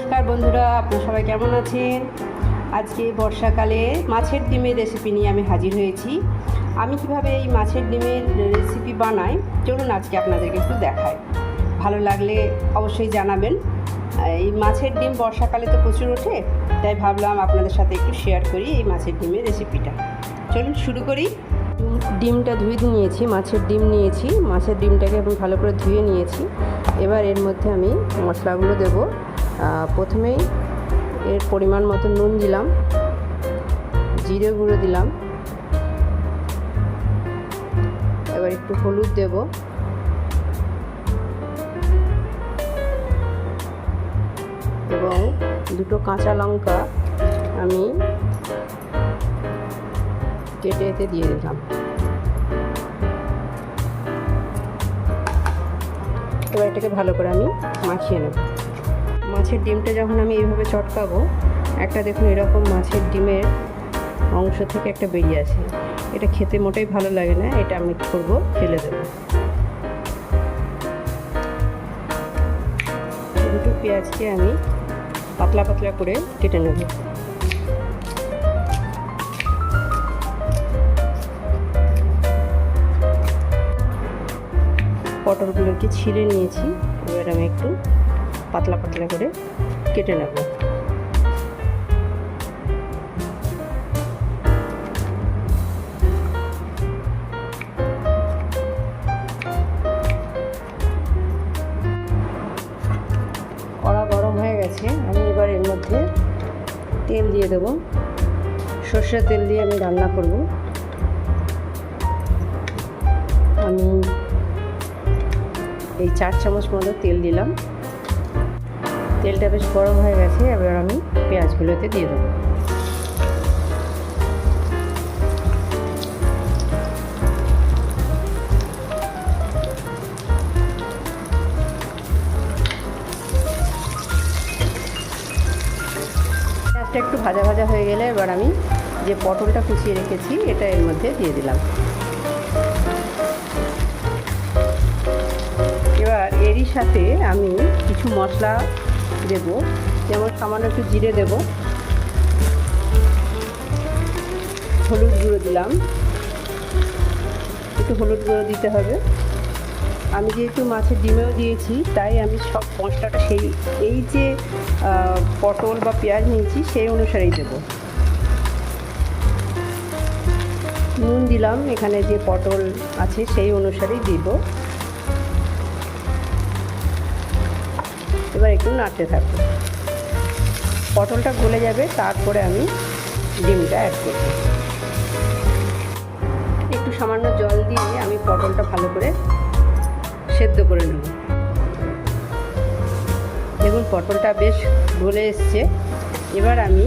নমস্কার বন্ধুরা, আপনারা সবাই কেমন আছেন? আজকে বর্ষাকালে মাছের ডিমের রেসিপি নিয়ে আমি হাজির হয়েছি। আমি কিভাবে এই মাছের ডিমের রেসিপি বানাই চলুন আজকে আপনাদেরকে একটু দেখাই। ভালো লাগলে অবশ্যই জানাবেন। এই মাছের ডিম বর্ষাকালে তো প্রচুর ওঠে, তাই ভাবলাম আপনাদের সাথে একটু শেয়ার করি এই মাছের ডিমের রেসিপিটা। চলুন শুরু করি। ডিমটা ধুয়ে নিয়েছি, মাছের ডিম নিয়েছি। মাছের ডিমটাকে আমি ভালো করে ধুয়ে নিয়েছি। এবার এর মধ্যে আমি মশলাগুলো দেবো। প্রথমেই এর পরিমাণ মতো নুন দিলাম, জিরে গুঁড়ো দিলাম, এবার একটু হলুদ দেব, এবং দুটো কাঁচা লঙ্কা আমি কেটে এতে দিয়ে দিলাম। এবার এটাকে ভালো করে আমি মাখিয়ে নেব। মাছের ডিমটা যখন আমি এইভাবে চটকাবো, একটা দেখুন এরকম মাছের ডিমের অংশ থেকে একটা বেরিয়ে আসে। এটা খেতে মোটেই ভালো লাগে না, এটা আমি কী করবো, ফেলে দেবো। দুটো পেঁয়াজকে আমি পাতলা পাতলা করে কেটে নেব। পটলগুলোকে ছিলে নিয়েছি, এবার আমি একটু পাতলা পাতলা করে কেটে নেব। কড়া গরম হয়ে গেছে, আমি এবার এর মধ্যে তেল দিয়ে দেবো। সর্ষের তেল দিয়ে আমি রান্না করব। আমি এই 4 চামচ মতো তেল দিলাম। তেলটা বেশ গরম হয়ে গেছে, এবার আমি পেঁয়াজগুলোতে দিয়ে দেবো। পেঁয়াজটা একটু ভাজা ভাজা হয়ে গেলে এবার আমি যে পটলটা কুচিয়ে রেখেছি এটা এর মধ্যে দিয়ে দিলাম। এবার এরই সাথে আমি কিছু মশলা দেব, যেমন সামান্য একটু জিরে দেব, হলুদ গুঁড়ো দিলাম, একটু হলুদ গুঁড়ো দিতে হবে। আমি যেহেতু মাছের ডিমেও দিয়েছি তাই আমি সব মশলাটা এই যে পটল বা পেঁয়াজ নিয়েছি সেই অনুসারেই দেব। নুন দিলাম, এখানে যে পটল আছে সেই অনুসারেই দিব। এবার একটু নাড়তে থাকবো। পটলটা গলে যাবে, তারপরে আমি ডিমটা অ্যাড করব। একটু সামান্য জল দিয়ে আমি পটলটা ভালো করে সেদ্ধ করে নেব। দেখুন পটলটা বেশ গলে এসছে। এবার আমি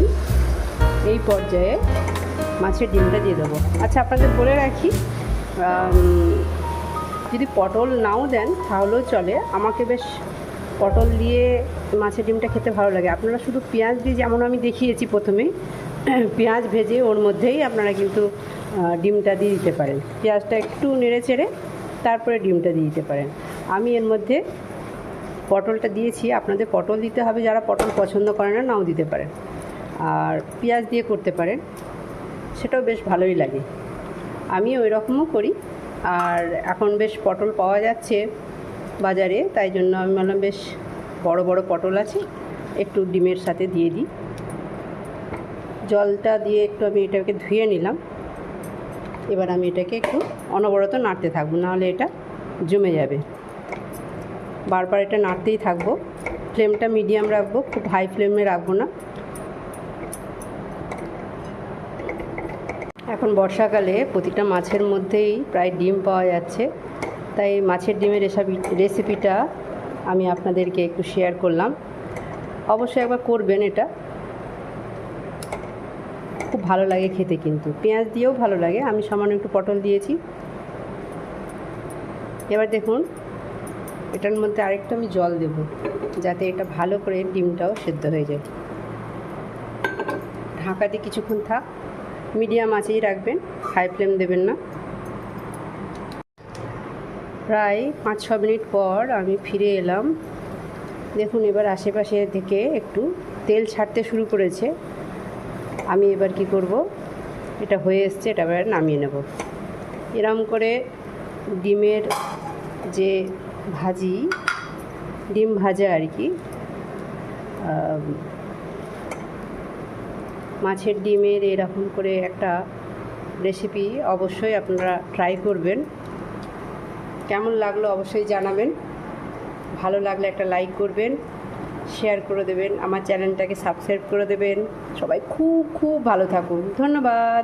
এই পর্যায়ে মাছের ডিমটা দিয়ে দেবো। আচ্ছা, আপনাদের বলে রাখি, যদি পটল নাও দেন তাহলেও চলে। আমাকে বেশ পটল দিয়ে মাছের ডিমটা খেতে ভালো লাগে। আপনারা শুধু পেঁয়াজ দিয়ে, যেমন আমি দেখিয়েছি প্রথমে, পেঁয়াজ ভেজে ওর মধ্যেই আপনারা কিন্তু ডিমটা দিয়ে দিতে পারেন। পেঁয়াজটা একটু নেড়ে চেড়ে তারপরে ডিমটা দিয়ে দিতে পারেন। আমি এর মধ্যে পটলটা দিয়েছি। আপনাদের পটল দিতে হবে, যারা পটল পছন্দ করে না নাও দিতে পারেন। আর পেঁয়াজ দিয়ে করতে পারেন, সেটাও বেশ ভালোই লাগে। আমি ওই রকমও করি। আর এখন বেশ পটল পাওয়া যাচ্ছে বাজারে, তাই জন্য আমি বললাম বেশ বড় বড় পটল আছে, একটু ডিমের সাথে দিয়ে দিই। জলটা দিয়ে একটু আমি এটাকে ধুয়ে নিলাম। এবার আমি এটাকে একটু অনবরত নাড়তে থাকবো, নাহলে এটা জমে যাবে। বারবার এটা নাড়তেই থাকবো। ফ্লেমটা মিডিয়াম রাখবো, খুব হাই ফ্লেমে রাখবো না। এখন বর্ষাকালে প্রতিটা মাছের মধ্যেই প্রায় ডিম পাওয়া যাচ্ছে, তাই মাছের ডিমের রেসিপিটা আমি আপনাদেরকে একটু শেয়ার করলাম। অবশ্যই একবার করবেন, এটা খুব ভালো লাগে খেতে, কিন্তু পেঁয়াজ দিয়েও ভালো লাগে। আমি সামান্য একটু পটল দিয়েছি। এবার দেখুন এটার মধ্যে আরেকটু আমি জল দেব, যাতে এটা ভালো করে ডিমটাও সেদ্ধ হয়ে যায়। ঢাকা দিয়ে কিছুক্ষণ থাক, মিডিয়াম আঁচেই রাখবেন, হাই ফ্লেম দেবেন না। প্রায় 5-6 মিনিট পর আমি ফিরে এলাম। দেখুন এবার আশেপাশে থেকে একটু তেল ছাড়তে শুরু করেছে। আমি এবার কি করব, এটা হয়ে এসছে, এটা এবার নামিয়ে নেব। এরম করে ডিমের যে ভাজি, ডিম ভাজা আর কি, মাছের ডিমের এরকম করে একটা রেসিপি অবশ্যই আপনারা ট্রাই করবেন। কেমন লাগলো অবশ্যই জানাবেন। ভালো লাগলে একটা লাইক করবেন, শেয়ার করে দেবেন, আমার চ্যানেলটাকে সাবস্ক্রাইব করে দেবেন। সবাই খুব খুব ভালো থাকুন। ধন্যবাদ।